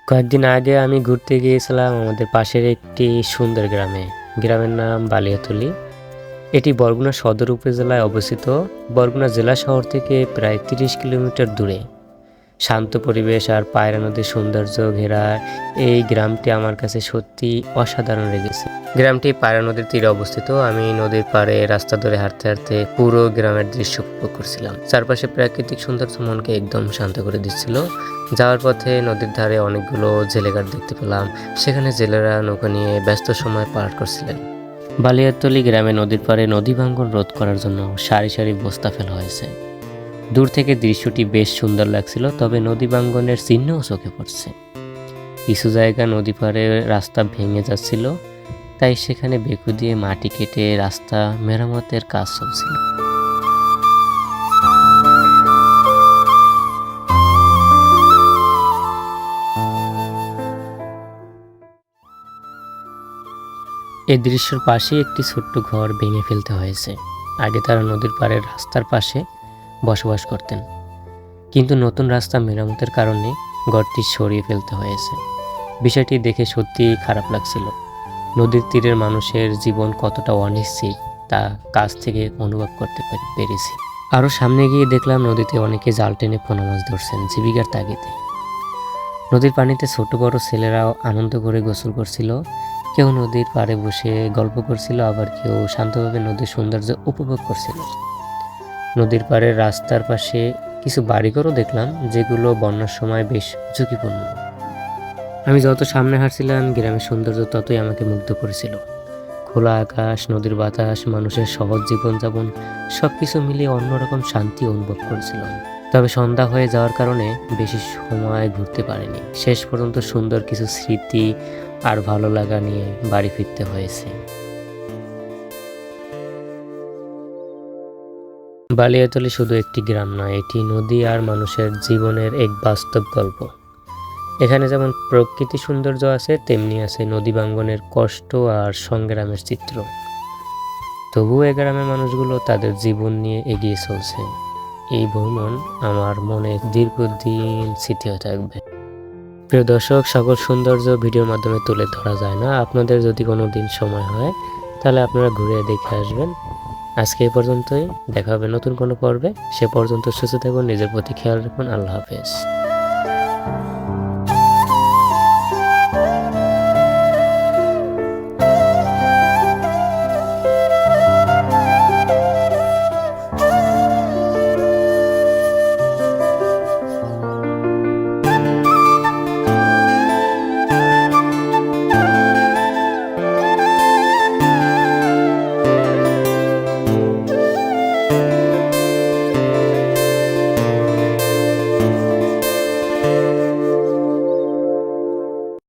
কয়েকদিন আগে আমি ঘুরতে গিয়েছিলাম আমাদের পাশের একটি সুন্দর গ্রামে। গ্রামের নাম বালিয়াতলী। এটি বরগুনা সদর উপজেলায় অবস্থিত। বরগুনা জেলা শহর থেকে প্রায় ৩০ কিলোমিটার দূরে। শান্ত পরিবেশ আর পায়রা নদীর সৌন্দর্য ঘেরা এই গ্রামটি আমার কাছে সত্যি অসাধারণ লেগেছে। গ্রামটি পায়রা নদীর তীরে অবস্থিত। আমি নদীর পাড়ে রাস্তা ধরে হাঁটতে হাঁটতে পুরো গ্রামের দৃশ্য উপভোগ করছিলাম। চারপাশে প্রাকৃতিক সৌন্দর্য মনকে একদম শান্ত করে দিচ্ছিল। যাওয়ার পথে নদীর ধারে অনেকগুলো জেলেঘাট দেখতে পেলাম। সেখানে জেলেরা নৌকা নিয়ে ব্যস্ত সময় পার করছিলেন। বালিয়াতলী গ্রামে নদীর পাড়ে নদী ভাঙ্গন রোধ করার জন্য সারি সারি বস্তা ফেলা হয়েছে। দূর থেকে দৃশ্যটি বেশ সুন্দর লাগছিল, তবে নদী ভাঙ্গনের চিহ্নও চোখে পড়ছে। কিছু জায়গা নদী পাড়ে রাস্তা ভেঙে যাচ্ছিল, তাই সেখানে বেকু দিয়ে মাটি কেটে রাস্তা মেরামতের কাজ চলছিল। এই দৃশ্যের পাশে একটি ছোট্ট ঘর ভেঙে ফেলতে হয়েছে। আগে তারা নদীর পাড়ের রাস্তার পাশে বসবাস করতেন, কিন্তু নতুন রাস্তা মেরামতের কারণে ঘরটি সরিয়ে ফেলতে হয়েছে। বিষয়টি দেখে সত্যিই খারাপ লাগছিল। নদীর তীরের মানুষের জীবন কতটা অনিশ্চিত তা কাছ থেকে অনুভব করতে পেরেছি। আরও সামনে গিয়ে দেখলাম নদীতে অনেকে জাল টেনে পোনা মাছ ধরছেন জীবিকার তাগিদে। নদীর পানিতে ছোট বড় ছেলেরাও আনন্দ করে গোসল করছিল। কেউ নদীর পাড়ে বসে গল্প করছিল, আবার কেউ শান্তভাবে নদীর সৌন্দর্য উপভোগ করছিল। নদীর পাড়ের রাস্তার পাশে কিছু বাড়িঘরও দেখলাম, যেগুলো বন্যার সময় বেশ ঝুঁকিপূর্ণ। আমি যত সামনে হাঁটছিলাম গ্রামের সৌন্দর্য ততই আমাকে মুগ্ধ করেছিল। খোলা আকাশ, নদীর বাতাস, মানুষের সহজ জীবনযাপন সবকিছু মিলিয়ে অন্যরকম শান্তি অনুভব করেছিলাম। তবে সন্ধ্যা হয়ে যাওয়ার কারণে বেশি সময় ঘুরতে পারিনি। শেষ পর্যন্ত সুন্দর কিছু স্মৃতি আর ভালো লাগা নিয়ে বাড়ি ফিরতে হয়েছে। বালিয়াতলী শুধু একটি গ্রাম নয়, এটি নদী আর মানুষের জীবনের এক বাস্তব গল্প। এখানে যেমন প্রকৃতি সৌন্দর্য আছে, তেমনি আছে নদী ভাঙ্গনের কষ্ট আর সংগ্রামের চিত্র। তবুও এই গ্রামের মানুষগুলো তাদের জীবন নিয়ে এগিয়ে চলছে। এই ভ্রমণ আমার মনে দীর্ঘদিন স্মৃতি হয়ে থাকবে। প্রিয় দর্শক, সকল সৌন্দর্য ভিডিওর মাধ্যমে তুলে ধরা যায় না। আপনাদের যদি কোনো দিন সময় হয় তাহলে আপনারা ঘুরে দেখে আসবেন। আজকে এই পর্যন্তই, দেখা হবে নতুন কোনো পর্বে। সে পর্যন্ত সুস্থ থাকুন, নিজের প্রতি খেয়াল রাখুন। আল্লাহ হাফেজ।